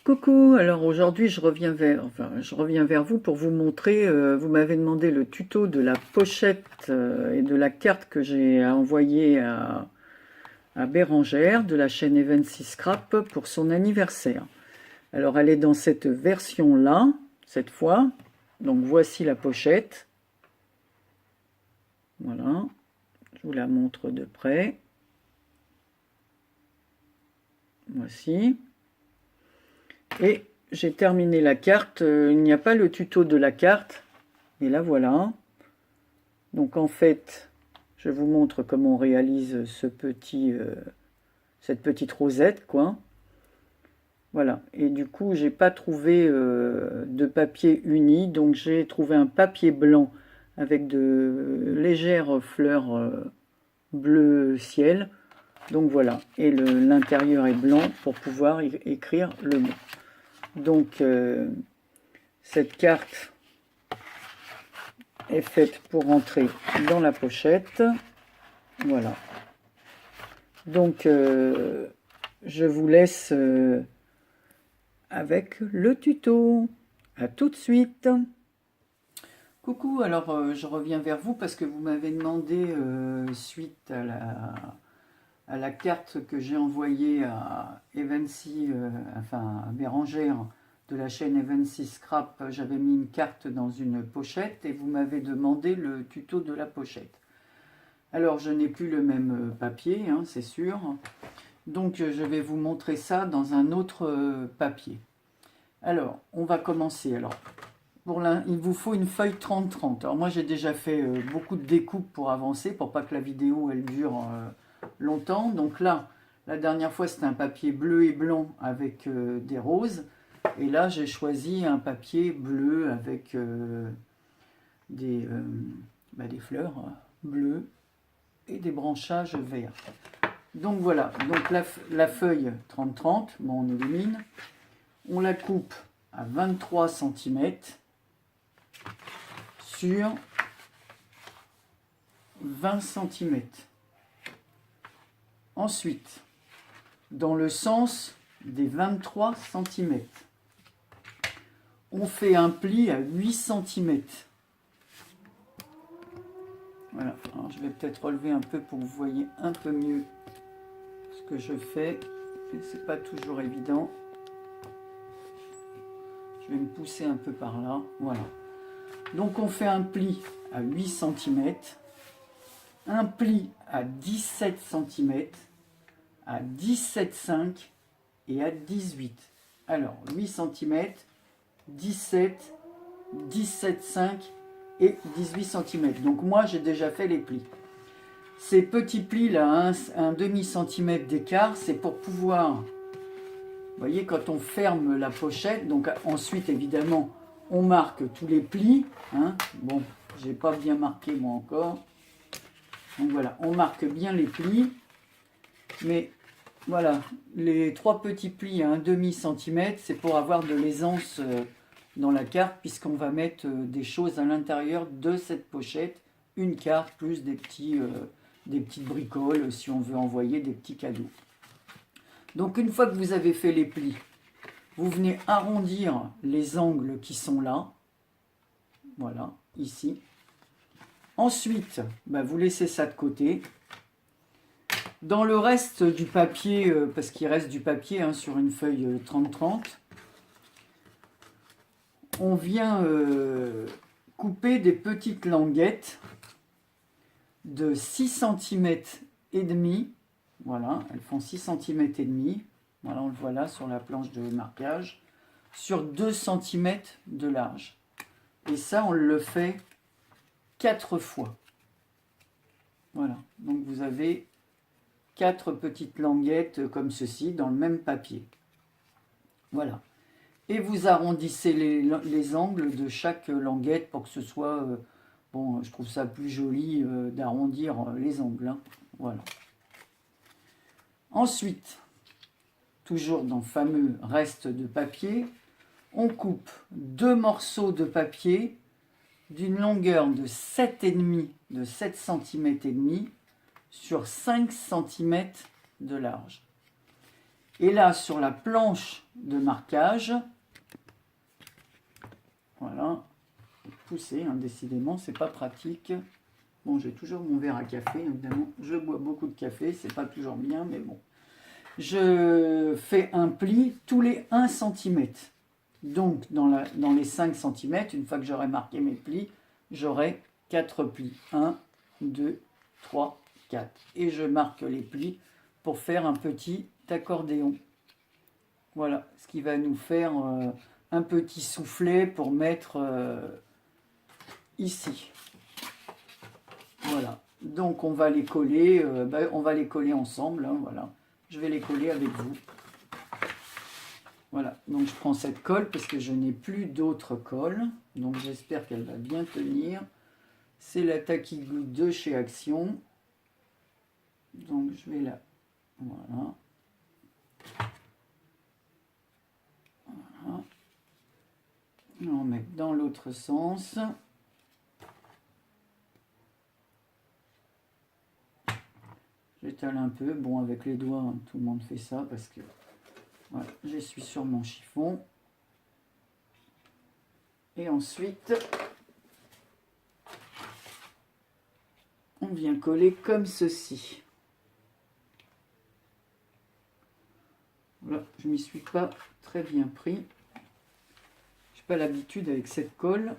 Coucou, alors aujourd'hui je reviens vers vous pour vous montrer, vous m'avez demandé le tuto de la pochette et de la carte que j'ai envoyée à Bérangère de la chaîne Evency Scrap pour son anniversaire. Alors elle est dans cette version-là, cette fois, donc voici la pochette. Voilà, je vous la montre de près. Voici. Et j'ai terminé la carte, il n'y a pas le tuto de la carte, et là voilà. Donc en fait, je vous montre comment on réalise cette petite rosette, quoi. Voilà, et du coup j'ai pas trouvé de papier uni, donc j'ai trouvé un papier blanc avec de légères fleurs bleu ciel. Donc voilà, et l'intérieur est blanc pour pouvoir écrire le mot. Donc, cette carte est faite pour entrer dans la pochette. Voilà. Donc, je vous laisse avec le tuto. À tout de suite. Coucou, alors je reviens vers vous parce que vous m'avez demandé, suite à la carte que j'ai envoyée à Evency, à Bérangère, de la chaîne Evency Scrap, j'avais mis une carte dans une pochette et vous m'avez demandé le tuto de la pochette. Alors je n'ai plus le même papier, hein, c'est sûr, donc je vais vous montrer ça dans un autre papier. Alors on va commencer. Alors il vous faut une feuille 30-30. Alors moi j'ai déjà fait beaucoup de découpes pour avancer, pour pas que la vidéo elle dure longtemps. Donc là, la dernière fois c'était un papier bleu et blanc avec des roses. Et là, j'ai choisi un papier bleu avec des fleurs bleues et des branchages verts. Donc voilà, donc la feuille 30-30, bon, on élimine. On la coupe à 23 cm sur 20 cm. Ensuite, dans le sens des 23 cm, on fait un pli à 8 cm. Voilà, alors je vais peut-être relever un peu pour que vous voyez un peu mieux ce que je fais. C'est pas toujours évident. Je vais me pousser un peu par là. Voilà. Donc on fait un pli à 8 cm, un pli à 17 cm, à 17,5 et à 18. Alors 8 cm, 17, 17,5 et 18 cm. Donc moi j'ai déjà fait les plis. Ces petits plis là, un demi centimètre d'écart, c'est pour pouvoir, vous voyez, quand on ferme la pochette, donc ensuite évidemment on marque tous les plis, hein. Bon, j'ai pas bien marqué moi encore. Donc voilà, on marque bien les plis, mais voilà, les trois petits plis à un demi centimètre, c'est pour avoir de l'aisance dans la carte, puisqu'on va mettre des choses à l'intérieur de cette pochette, une carte plus des petites bricoles si on veut envoyer des petits cadeaux. Donc une fois que vous avez fait les plis, vous venez arrondir les angles qui sont là, voilà, ici. Ensuite, vous laissez ça de côté. Dans le reste du papier, parce qu'il reste du papier hein, sur une feuille 30-30, on vient couper des petites languettes de 6 cm et demi. Voilà, elles font 6 cm et demi. Voilà, on le voit là sur la planche de marquage, sur 2 cm de large. Et ça, on le fait 4 fois. Voilà, donc vous avez 4 petites languettes comme ceci dans le même papier. Voilà. Et vous arrondissez les angles de chaque languette pour que ce soit... bon, je trouve ça plus joli d'arrondir les angles. Hein. Voilà. Ensuite, toujours dans le fameux reste de papier, on coupe 2 morceaux de papier d'une longueur de 7,5, de 7 cm et demi sur 5 cm de large. Et là, sur la planche de marquage, voilà, pousser, hein, décidément, c'est pas pratique. Bon, j'ai toujours mon verre à café, évidemment. Je bois beaucoup de café, c'est pas toujours bien, mais bon. Je fais un pli tous les 1 cm. Donc, dans les 5 cm, une fois que j'aurai marqué mes plis, j'aurai 4 plis. 1, 2, 3, 4. Et je marque les plis pour faire un petit accordéon. Voilà, ce qui va nous faire un petit soufflet pour mettre ici. Voilà, donc on va les coller, on va les coller ensemble, hein, voilà. Je vais les coller avec vous. Voilà, donc je prends cette colle parce que je n'ai plus d'autres colles, donc j'espère qu'elle va bien tenir. C'est la Tacky Glue de chez Action. Donc je vais la... Voilà. Voilà. On va mettre dans l'autre sens. J'étale un peu, bon avec les doigts, hein, tout le monde fait ça parce que voilà, je suis sur mon chiffon. Et ensuite, on vient coller comme ceci. Voilà, je m'y suis pas très bien pris. J'ai pas l'habitude avec cette colle.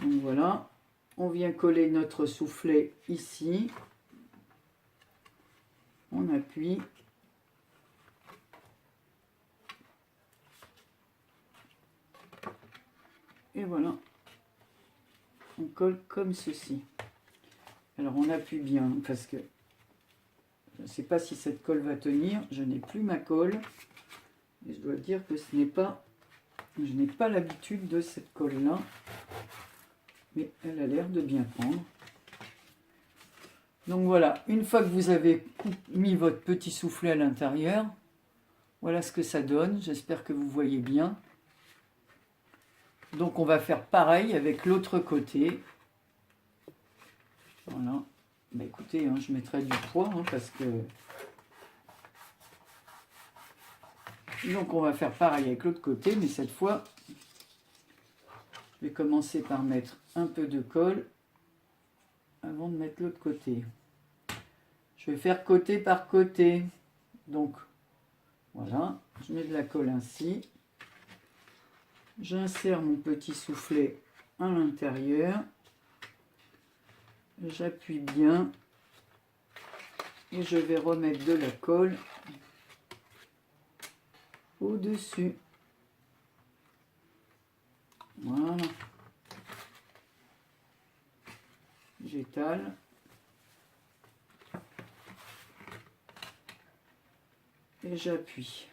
Donc voilà, on vient coller notre soufflet ici. On appuie. Et voilà, on colle comme ceci. Alors on appuie bien parce que je ne sais pas si cette colle va tenir. Je n'ai plus ma colle. Et je dois dire que je n'ai pas l'habitude de cette colle-là. Mais elle a l'air de bien prendre. Donc voilà, une fois que vous avez mis votre petit soufflet à l'intérieur, voilà ce que ça donne. J'espère que vous voyez bien. Donc on va faire pareil avec l'autre côté. Voilà. Bah écoutez, hein, je mettrai du poids hein, parce que... Donc on va faire pareil avec l'autre côté, mais cette fois, je vais commencer par mettre un peu de colle avant de mettre l'autre côté. Je vais faire côté par côté. Donc voilà, je mets de la colle ainsi. J'insère mon petit soufflet à l'intérieur. J'appuie bien. Et je vais remettre de la colle au-dessus. Voilà. J'étale. Et j'appuie.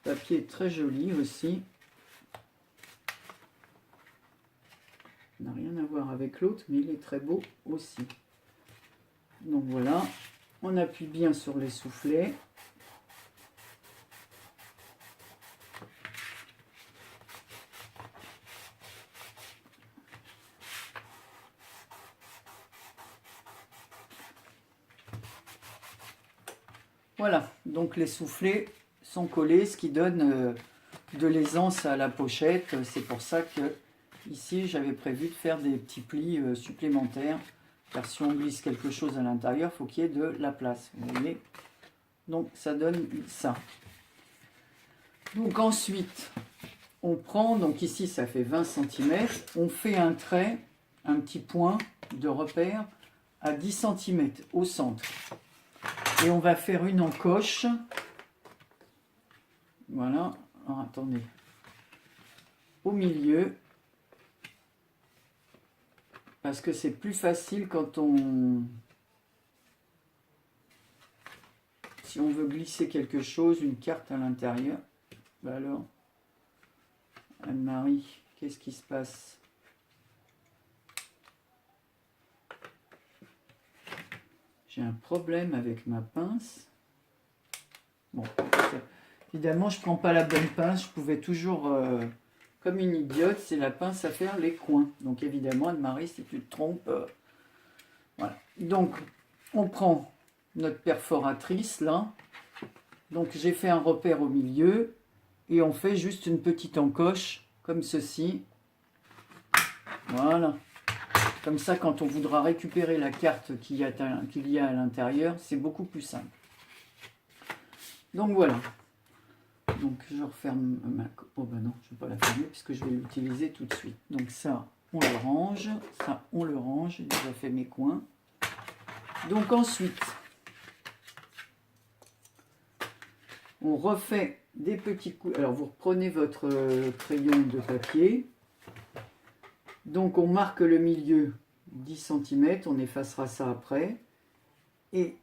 Le papier est très joli aussi. Il n'a rien à voir avec l'autre, mais il est très beau aussi. Donc voilà, on appuie bien sur les soufflets. Voilà, donc les soufflets sont collés, ce qui donne de l'aisance à la pochette. C'est pour ça que ici j'avais prévu de faire des petits plis supplémentaires. Car si on glisse quelque chose à l'intérieur, il faut qu'il y ait de la place. Vous voyez? Donc ça donne ça. Donc ensuite, on prend, donc ici ça fait 20 cm, on fait un trait, un petit point de repère à 10 cm au centre. Et on va faire une encoche. Voilà. Alors attendez. Au milieu. Parce que c'est plus facile quand on... Si on veut glisser quelque chose, une carte à l'intérieur. Bah alors, Anne-Marie, qu'est-ce qui se passe? J'ai un problème avec ma pince. Bon, évidemment, je ne prends pas la bonne pince. Je pouvais toujours comme une idiote, c'est la pince à faire les coins. Donc évidemment, Anne-Marie, si tu te trompes, voilà. Donc, on prend notre perforatrice, là. Donc, j'ai fait un repère au milieu. Et on fait juste une petite encoche, comme ceci. Voilà. Comme ça, quand on voudra récupérer la carte qu'il y a à l'intérieur, c'est beaucoup plus simple. Donc, voilà. Donc, je referme ma... Oh ben non, je ne vais pas la fermer, puisque je vais l'utiliser tout de suite. Donc, ça, on le range. Ça, on le range. J'ai déjà fait mes coins. Donc, ensuite, on refait des petits coups. Alors, vous reprenez votre crayon de papier. Donc, on marque le milieu 10 cm. On effacera ça après. Et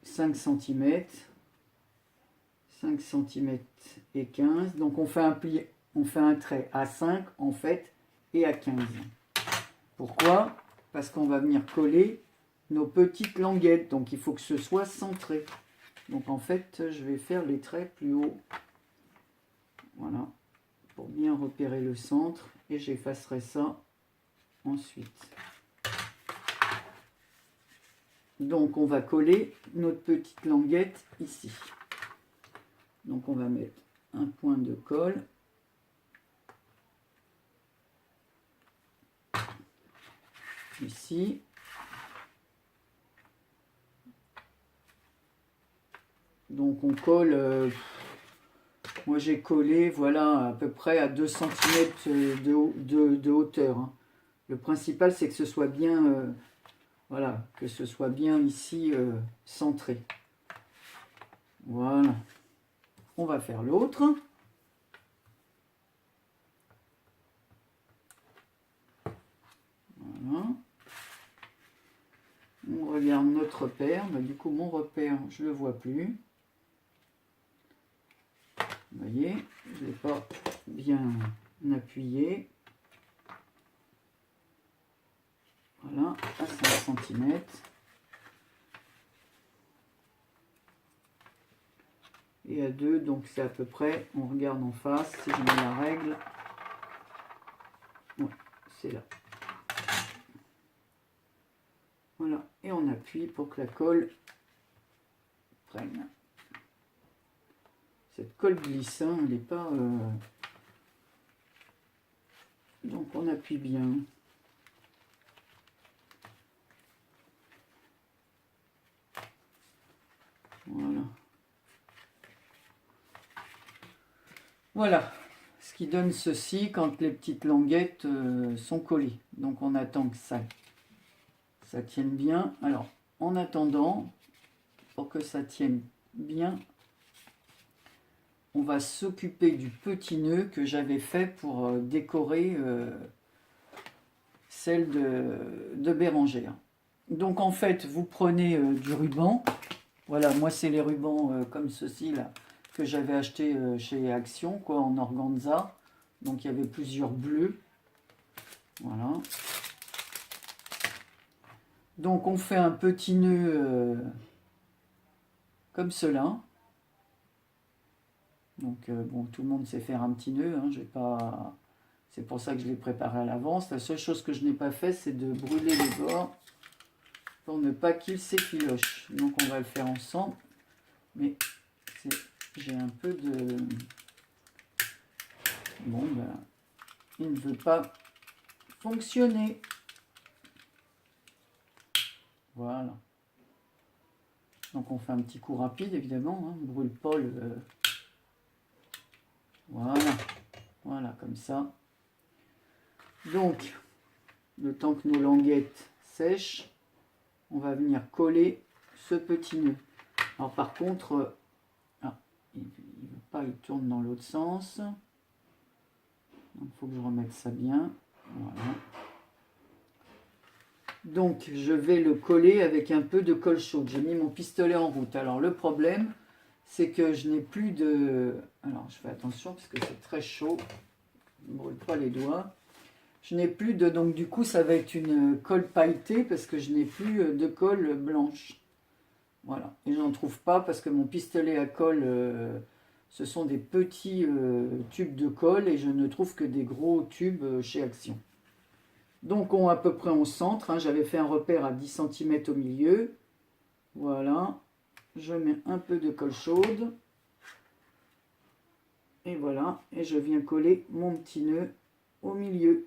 5 cm. 5 cm et 15. Donc, on fait un pli, on fait un trait à 5 en fait et à 15. Pourquoi? Parce qu'on va venir coller nos petites languettes. Donc, il faut que ce soit centré. Donc, en fait, je vais faire les traits plus haut. Voilà. Pour bien repérer le centre. Et j'effacerai ça ensuite. Donc, on va coller notre petite languette ici. Donc, on va mettre un point de colle. Ici. Donc, on colle... moi, j'ai collé, voilà, à peu près à 2 cm de hauteur. Hein. Le principal, c'est que ce soit bien... voilà, que ce soit bien ici centré. Voilà. On va faire l'autre. Voilà. On regarde notre repère. Bah, du coup, mon repère, je ne le vois plus. Vous voyez, je ne l'ai pas bien appuyé. Voilà, à 5 cm. Et à 2, donc c'est à peu près, on regarde en face, si je mets la règle, ouais, c'est là. Voilà, et on appuie pour que la colle prenne. Cette colle glisse, hein, elle n'est pas... Donc on appuie bien. Voilà. Voilà, ce qui donne ceci quand les petites languettes sont collées. Donc on attend que ça tienne bien. Alors, en attendant, pour que ça tienne bien, on va s'occuper du petit nœud que j'avais fait pour décorer celle de Bérengère. Donc en fait, vous prenez du ruban. Voilà, moi c'est les rubans comme ceci là que j'avais acheté chez Action, quoi, en organza. Donc il y avait plusieurs bleus. Voilà. Donc on fait un petit nœud comme cela. Donc bon, tout le monde sait faire un petit nœud. Hein, j'ai pas... C'est pour ça que je l'ai préparé à l'avance. La seule chose que je n'ai pas fait, c'est de brûler les bords pour ne pas qu'ils s'effilochent. Donc on va le faire ensemble. Mais j'ai un peu de... Bon, ben, il ne veut pas fonctionner. Voilà. Donc on fait un petit coup rapide, évidemment. Hein. On ne brûle pas le... Voilà. Voilà, comme ça. Donc, le temps que nos languettes sèchent, on va venir coller ce petit nœud. Alors par contre, il ne veut pas, il tourne dans l'autre sens. Donc il faut que je remette ça bien. Voilà. Donc je vais le coller avec un peu de colle chaude. J'ai mis mon pistolet en route. Alors le problème, c'est que je n'ai plus de... Alors je fais attention parce que c'est très chaud. Je ne brûle pas les doigts. Je n'ai plus de... Donc du coup ça va être une colle pailletée parce que je n'ai plus de colle blanche. Voilà. Et je n'en trouve pas parce que mon pistolet à colle Ce sont des petits tubes de colle et je ne trouve que des gros tubes chez Action. Donc on à peu près au centre, hein, j'avais fait un repère à 10 cm au milieu. Voilà, je mets un peu de colle chaude. Et voilà, et je viens coller mon petit nœud au milieu.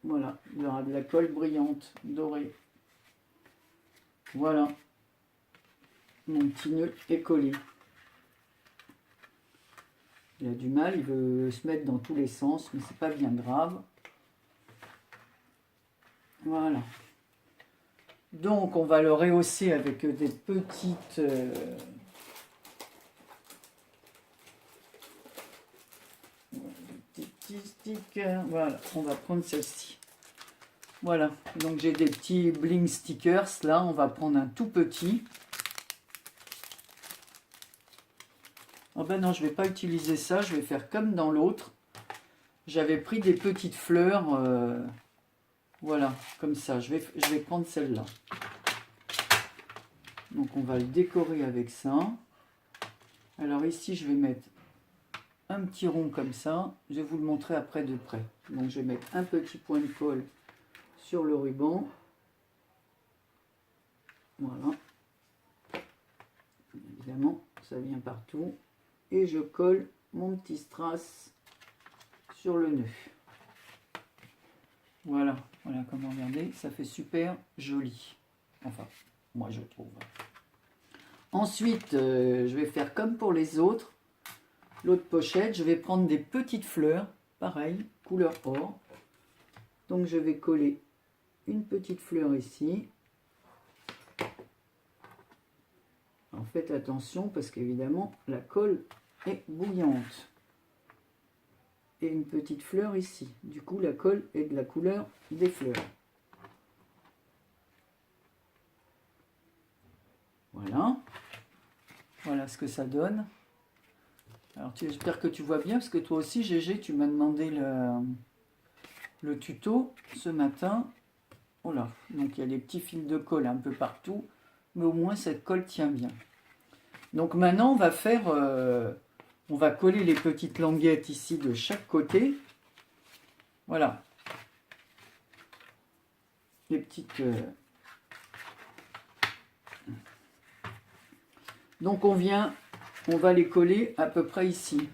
Voilà, il y aura de la colle brillante, dorée. Voilà, mon petit nœud est collé. Il a du mal, il veut se mettre dans tous les sens, mais c'est pas bien grave. Voilà. Donc on va le rehausser avec des petites... des petits stickers. Voilà, on va prendre celle-ci. Voilà, donc j'ai des petits bling stickers. Là, on va prendre un tout petit. Oh ben non, je ne vais pas utiliser ça, je vais faire comme dans l'autre. J'avais pris des petites fleurs, voilà, comme ça. Je vais prendre celle-là. Donc on va le décorer avec ça. Alors ici, je vais mettre un petit rond comme ça. Je vais vous le montrer après de près. Donc je vais mettre un petit point de colle sur le ruban. Voilà. Évidemment, ça vient partout. Et je colle mon petit strass sur le nœud. Voilà, voilà comment regardez, ça fait super joli. Enfin, moi je trouve. Ensuite, je vais faire comme pour les autres. L'autre pochette, je vais prendre des petites fleurs, pareil, couleur or. Donc je vais coller une petite fleur ici. Alors faites attention parce qu'évidemment la colle est bouillante. Et une petite fleur ici. Du coup, la colle est de la couleur des fleurs. Voilà. Voilà ce que ça donne. Alors, j'espère que tu vois bien, parce que toi aussi, Gégé, tu m'as demandé le tuto ce matin. Voilà. Donc, il y a des petits fils de colle un peu partout. Mais au moins, cette colle tient bien. Donc, maintenant, on va faire... on va coller les petites languettes ici de chaque côté. Voilà. Les petites... Donc on va les coller à peu près ici.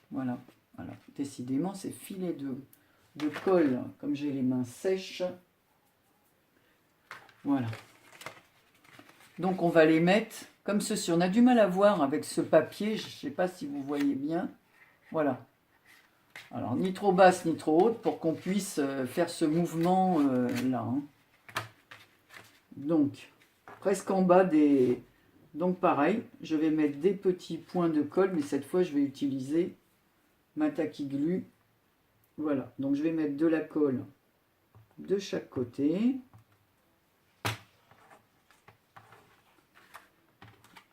Voilà. Voilà. Décidément, ces filets de colle, comme j'ai les mains sèches. Voilà. Donc on va les mettre comme ceci. On a du mal à voir avec ce papier. Je ne sais pas si vous voyez bien. Voilà. Alors, ni trop basse, ni trop haute pour qu'on puisse faire ce mouvement là. Hein. Donc, presque en bas des... Donc pareil, je vais mettre des petits points de colle, mais cette fois je vais utiliser ma tacky glue. Voilà, donc je vais mettre de la colle de chaque côté.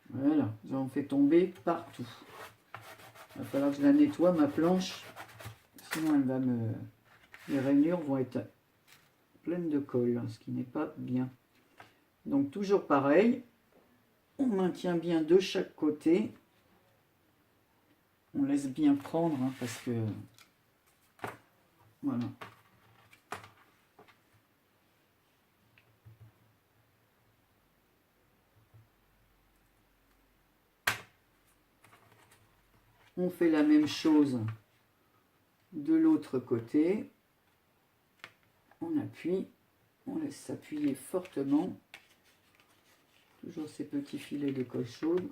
Voilà, j'en fais tomber partout. Il va falloir que je la nettoie, ma planche, sinon elle va me... Les rainures vont être pleines de colle, ce qui n'est pas bien. Donc toujours pareil. On maintient bien de chaque côté. On laisse bien prendre hein, parce que... Voilà. On fait la même chose de l'autre côté. On appuie. On laisse s'appuyer fortement. Toujours ces petits filets de colle chaude.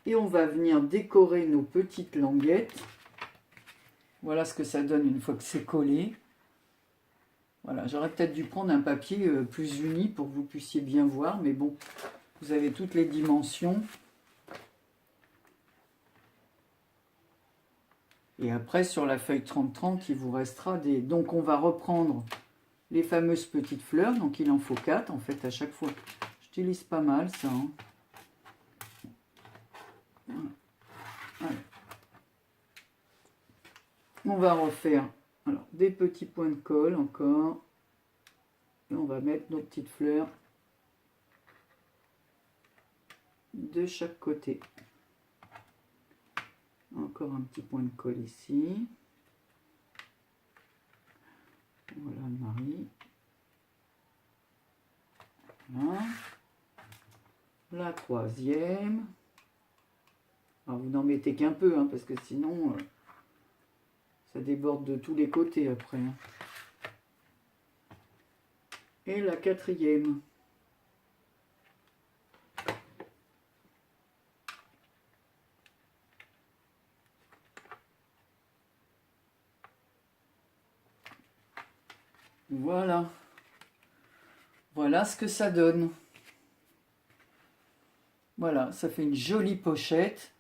Et on va venir décorer nos petites languettes. Voilà ce que ça donne une fois que c'est collé. Voilà, j'aurais peut-être dû prendre un papier plus uni pour que vous puissiez bien voir. Mais bon, vous avez toutes les dimensions. Et après, sur la feuille 30-30, il vous restera des... Donc, on va reprendre les fameuses petites fleurs. Donc, il en faut 4, en fait, à chaque fois. J'utilise pas mal, ça. Hein. Voilà. On va refaire alors, des petits points de colle encore. Et on va mettre nos petites fleurs de chaque côté. encore un petit point de colle ici. Voilà Marie. Voilà. La troisième. Alors vous n'en mettez qu'un peu, hein, parce que sinon ça déborde de tous les côtés après. Hein. Et la quatrième. Voilà. Voilà ce que ça donne. Voilà, ça fait une jolie pochette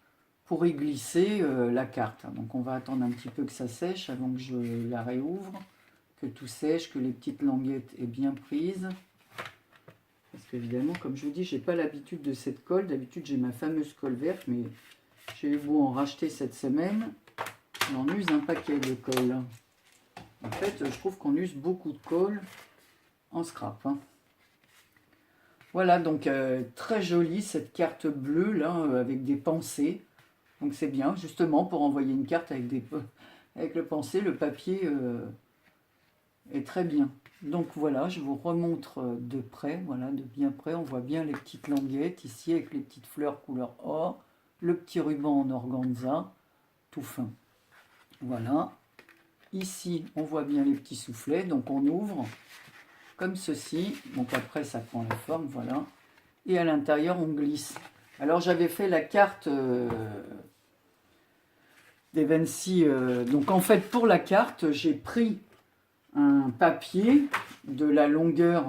pour y glisser la carte. Donc on va attendre un petit peu que ça sèche avant que je la réouvre, que tout sèche, que les petites languettes aient bien prises. Parce qu'évidemment, comme je vous dis, j'ai pas l'habitude de cette colle. D'habitude, j'ai ma fameuse colle verte, mais j'ai eu beau en racheter cette semaine. On use un paquet de colle. En fait, je trouve qu'on use beaucoup de colle en scrap. Hein. Voilà, donc très jolie cette carte bleue là, avec des pensées. Donc c'est bien, justement, pour envoyer une carte avec le pensée, le papier est très bien. Donc voilà, je vous remontre de près, voilà, de bien près. On voit bien les petites languettes ici avec les petites fleurs couleur or, le petit ruban en organza, tout fin. Voilà. Ici, on voit bien les petits soufflets, donc on ouvre comme ceci. Donc après, ça prend la forme, voilà. Et à l'intérieur, on glisse. Alors j'avais fait la carte des 26. Donc en fait, pour la carte, j'ai pris un papier de la longueur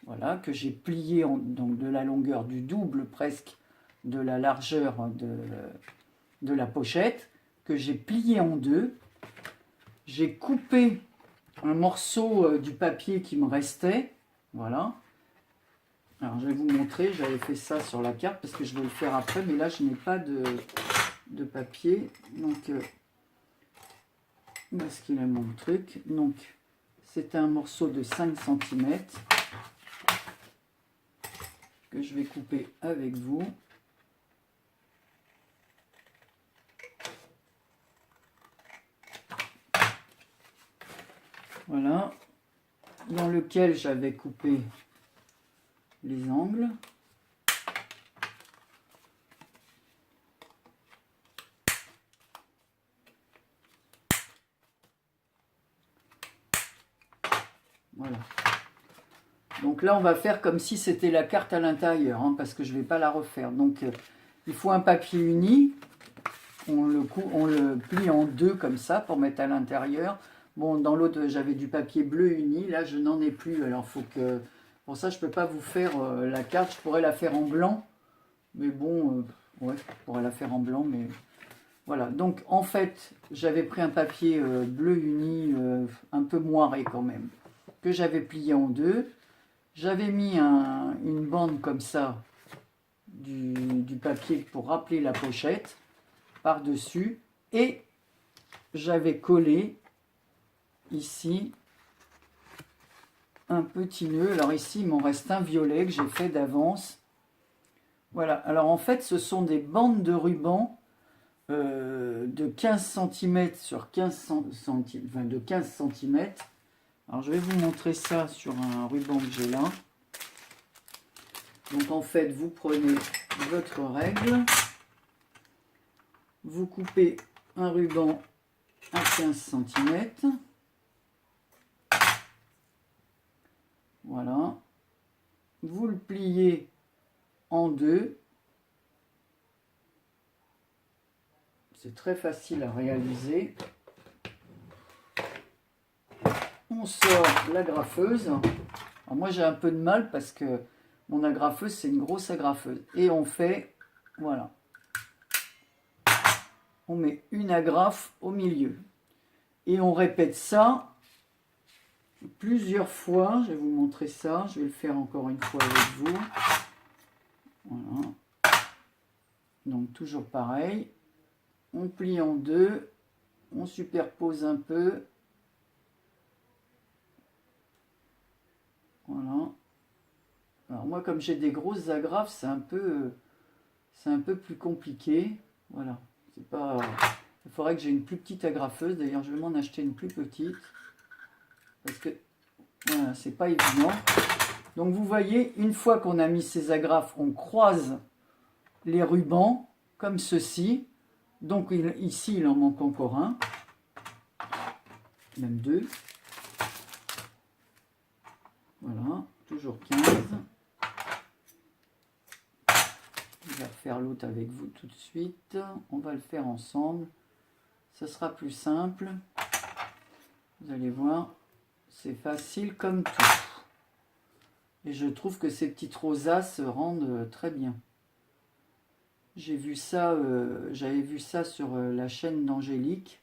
voilà, que j'ai plié, donc de la longueur du double presque de la largeur de la pochette, que j'ai plié en deux. J'ai coupé un morceau du papier qui me restait, voilà. Alors je vais vous montrer, j'avais fait ça sur la carte parce que je vais le faire après, mais là je n'ai pas de papier, donc où est-ce qu'il est mon truc? Donc c'est un morceau de 5 cm que je vais couper avec vous. Voilà, dans lequel j'avais coupé les angles. Voilà. Donc là, on va faire comme si c'était la carte à l'intérieur, hein, parce que je ne vais pas la refaire. Donc, il faut un papier uni. On le plie en deux comme ça pour mettre à l'intérieur. Bon, dans l'autre, j'avais du papier bleu uni. Là, je n'en ai plus. Alors, faut que... Pour ça, je ne peux pas vous faire la carte. Je pourrais la faire en blanc. Mais bon, ouais, je pourrais la faire en blanc. Mais voilà. Donc, en fait, j'avais pris un papier bleu uni, un peu moiré quand même, que j'avais plié en deux. J'avais mis une bande comme ça du papier pour rappeler la pochette par-dessus. Et j'avais collé ici un petit nœud. Alors ici, il m'en reste un violet que j'ai fait d'avance. Voilà. Alors en fait, ce sont des bandes de ruban de 15 cm sur 15 cm, enfin de 15 cm. Alors je vais vous montrer ça sur un ruban que j'ai là. Donc en fait, vous prenez votre règle, vous coupez un ruban à 15 cm. Voilà. Vous le pliez en deux. C'est très facile à réaliser. On sort l'agrafeuse. Alors moi j'ai un peu de mal parce que mon agrafeuse c'est une grosse agrafeuse. Et on fait, voilà. On met une agrafe au milieu. Et on répète ça plusieurs fois. Je vais vous montrer ça. Je vais le faire encore une fois avec vous. Voilà. Donc toujours pareil. On plie en deux. On superpose un peu. Voilà. Alors moi, comme j'ai des grosses agrafes, c'est un peu plus compliqué. Voilà, c'est pas... Il faudrait que j'ai une plus petite agrafeuse. D'ailleurs, je vais m'en acheter une plus petite. Parce que, voilà, c'est pas évident. Donc, vous voyez, une fois qu'on a mis ces agrafes, on croise les rubans, comme ceci. Donc, ici, il en manque encore un. Même deux. Voilà, toujours 15. Je vais refaire l'autre avec vous tout de suite. On va le faire ensemble. Ce sera plus simple. Vous allez voir, c'est facile comme tout. Et je trouve que ces petites rosaces rendent très bien. J'ai vu ça, j'avais vu ça sur la chaîne d'Angélique.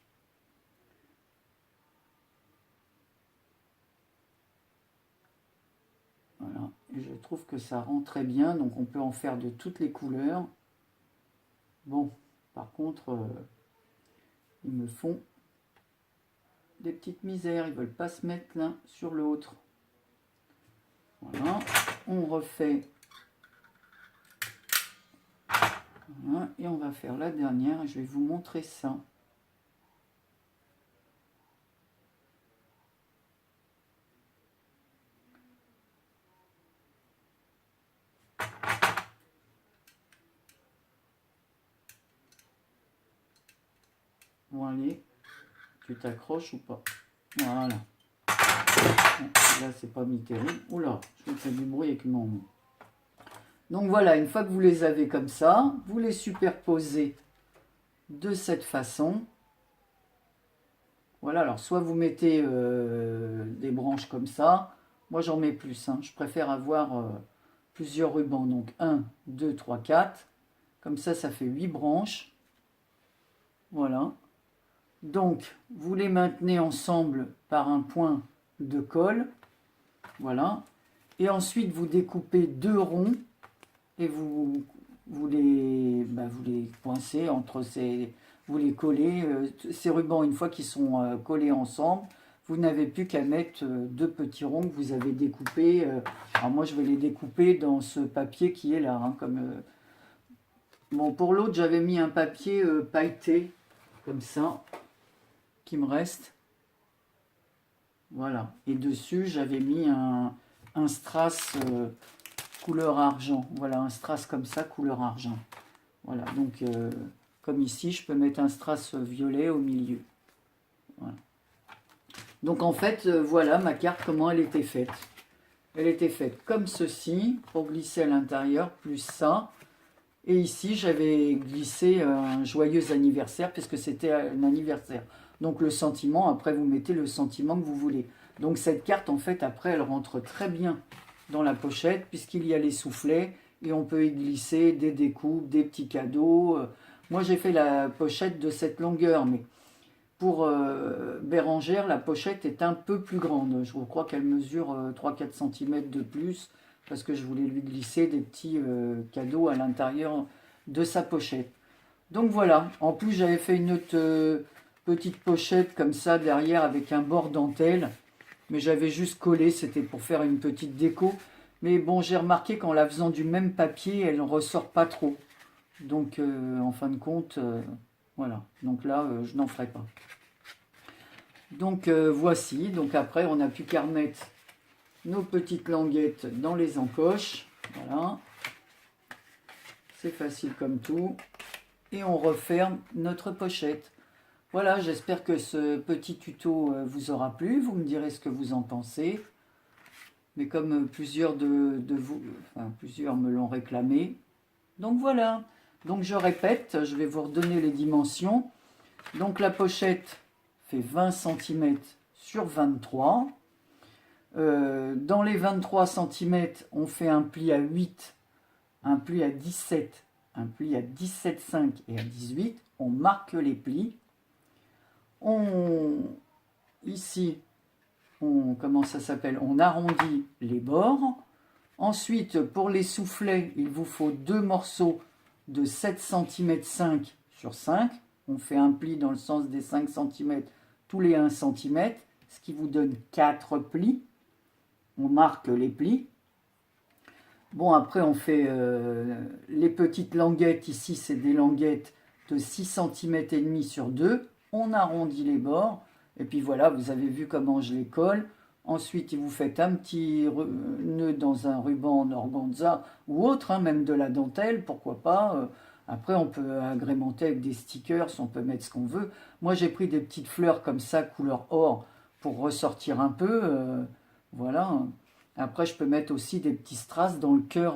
Voilà, et je trouve que ça rend très bien. Donc on peut en faire de toutes les couleurs. Bon, par contre, ils me font des petites misères. Ils ne veulent pas se mettre l'un sur l'autre. Voilà, on refait. Voilà, et on va faire la dernière et je vais vous montrer ça. Bon allez, tu t'accroches ou pas? Voilà. Bon, là c'est pas mis terrible. Oula, je fais du bruit avec mon... Donc voilà, une fois que vous les avez comme ça, vous les superposez de cette façon. Voilà, alors soit vous mettez des branches comme ça. Moi j'en mets plus, hein. Je préfère avoir plusieurs rubans. Donc 1, 2, 3, 4. Comme ça fait 8 branches. Voilà. Donc, vous les maintenez ensemble par un point de colle. Voilà. Et ensuite, vous découpez 2 ronds et vous les coincez entre ces... Vous les collez. Ces rubans, une fois qu'ils sont collés ensemble, vous n'avez plus qu'à mettre 2 petits ronds que vous avez découpés. Alors moi, je vais les découper dans ce papier qui est là. Hein, comme, bon, pour l'autre, j'avais mis un papier pailleté, comme ça, qui me reste. Voilà. Et dessus, j'avais mis un strass couleur argent. Voilà, un strass comme ça, couleur argent. Voilà, donc comme ici, je peux mettre un strass violet au milieu. Voilà. Donc en fait, voilà ma carte, comment elle était faite. Elle était faite comme ceci, pour glisser à l'intérieur, plus ça. Et ici, j'avais glissé un joyeux anniversaire, puisque c'était un anniversaire. Donc le sentiment, après vous mettez le sentiment que vous voulez. Donc cette carte, en fait, après, elle rentre très bien dans la pochette, puisqu'il y a les soufflets, et on peut y glisser des découpes, des petits cadeaux. Moi, j'ai fait la pochette de cette longueur, mais pour Bérangère, la pochette est un peu plus grande. Je crois qu'elle mesure 3-4 cm de plus, parce que je voulais lui glisser des petits cadeaux à l'intérieur de sa pochette. Donc voilà, en plus j'avais fait une autre petite pochette comme ça derrière avec un bord dentelle, mais j'avais juste collé, c'était pour faire une petite déco. Mais bon, j'ai remarqué qu'en la faisant du même papier, elle ne ressort pas trop. Donc en fin de compte, voilà. Donc là, je n'en ferai pas. Donc voici, donc après on n'a plus qu'à remettre nos petites languettes dans les encoches. Voilà. C'est facile comme tout. Et on referme notre pochette. Voilà, j'espère que ce petit tuto vous aura plu. Vous me direz ce que vous en pensez. Mais comme plusieurs de vous, enfin plusieurs me l'ont réclamé. Donc voilà. Donc je répète, je vais vous redonner les dimensions. Donc la pochette fait 20 cm sur 23. Dans les 23 cm, on fait un pli à 8, un pli à 17, un pli à 17,5 et à 18. On marque les plis. Ici, comment ça s'appelle? On arrondit les bords. Ensuite, pour les soufflets, il vous faut 2 morceaux de 7 cm 5 sur 5. On fait un pli dans le sens des 5 cm tous les 1 cm, ce qui vous donne 4 plis. On marque les plis. Bon, après, on fait les petites languettes. Ici, c'est des languettes de 6 cm et demi sur 2. On arrondit les bords. Et puis voilà, vous avez vu comment je les colle. Ensuite, vous faites un petit nœud dans un ruban en organza ou autre, hein, même de la dentelle, pourquoi pas. Après, on peut agrémenter avec des stickers, on peut mettre ce qu'on veut. Moi, j'ai pris des petites fleurs comme ça, couleur or, pour ressortir un peu. Voilà. Après, je peux mettre aussi des petits strass dans le cœur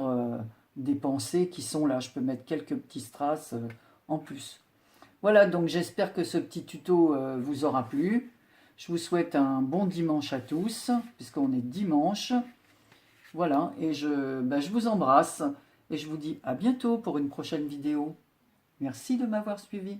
des pensées qui sont là. Je peux mettre quelques petits strass en plus. Voilà, donc j'espère que ce petit tuto vous aura plu. Je vous souhaite un bon dimanche à tous, puisqu'on est dimanche. Voilà, et je vous embrasse et je vous dis à bientôt pour une prochaine vidéo. Merci de m'avoir suivi.